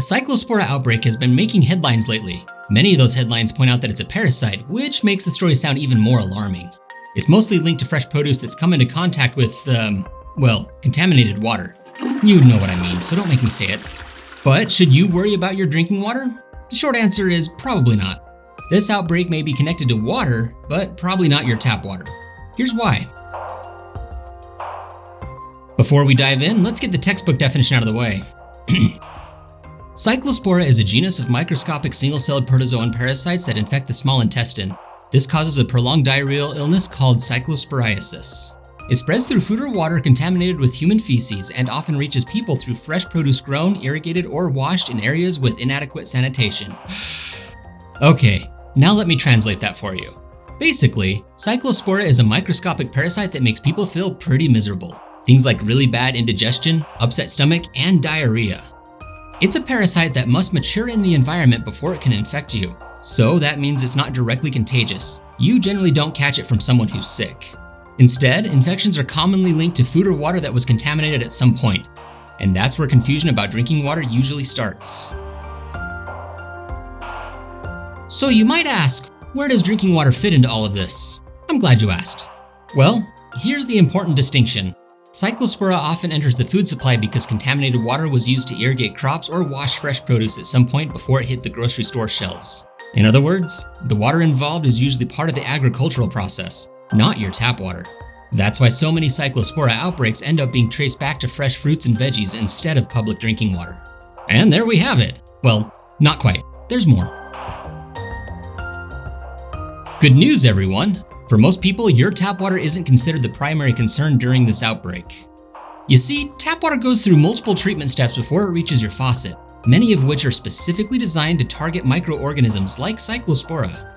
A Cyclospora outbreak has been making headlines lately. Many of those headlines point out that it's a parasite, which makes the story sound even more alarming. It's mostly linked to fresh produce that's come into contact with, contaminated water. You know what I mean, so don't make me say it. But should you worry about your drinking water? The short answer is probably not. This outbreak may be connected to water, but probably not your tap water. Here's why. Before we dive in, let's get the textbook definition out of the way. Cyclospora is a genus of microscopic single-celled protozoan parasites that infect the small intestine. This causes a prolonged diarrheal illness called Cyclosporiasis. It spreads through food or water contaminated with human feces and often reaches people through fresh produce grown, irrigated, or washed in areas with inadequate sanitation. Okay, now let me translate that for you. Basically, Cyclospora is a microscopic parasite that makes people feel pretty miserable. Things like really bad indigestion, upset stomach, and diarrhea. It's a parasite that must mature in the environment before it can infect you. So that means it's not directly contagious. You generally don't catch it from someone who's sick. Instead, infections are commonly linked to food or water that was contaminated at some point. And that's where confusion about drinking water usually starts. So you might ask, where does drinking water fit into all of this? I'm glad you asked. Well, here's the important distinction. Cyclospora often enters the food supply because contaminated water was used to irrigate crops or wash fresh produce at some point before it hit the grocery store shelves. In other words, the water involved is usually part of the agricultural process, not your tap water. That's why so many Cyclospora outbreaks end up being traced back to fresh fruits and veggies instead of public drinking water. And there we have it. Well, not quite. There's more. Good news, everyone. For most people, your tap water isn't considered the primary concern during this outbreak. You see, tap water goes through multiple treatment steps before it reaches your faucet, many of which are specifically designed to target microorganisms like Cyclospora.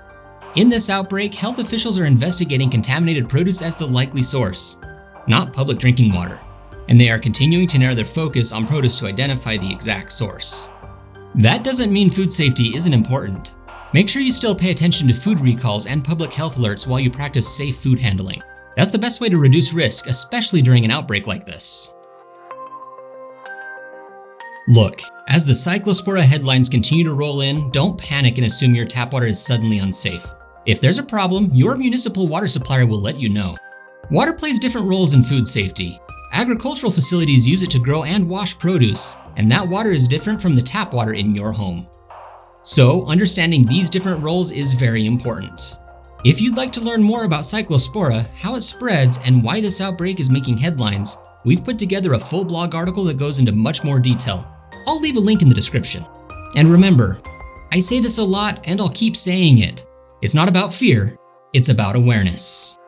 In this outbreak, health officials are investigating contaminated produce as the likely source, not public drinking water, and they are continuing to narrow their focus on produce to identify the exact source. That doesn't mean food safety isn't important. Make sure you still pay attention to food recalls and public health alerts while you practice safe food handling. That's the best way to reduce risk, especially during an outbreak like this. Look, as the Cyclospora headlines continue to roll in, don't panic and assume your tap water is suddenly unsafe. If there's a problem, your municipal water supplier will let you know. Water plays different roles in food safety. Agricultural facilities use it to grow and wash produce, and that water is different from the tap water in your home. So, understanding these different roles is very important. If you'd like to learn more about Cyclospora, how it spreads, and why this outbreak is making headlines, we've put together a full blog article that goes into much more detail. I'll leave a link in the description. And remember, I say this a lot and I'll keep saying it. It's not about fear, it's about awareness.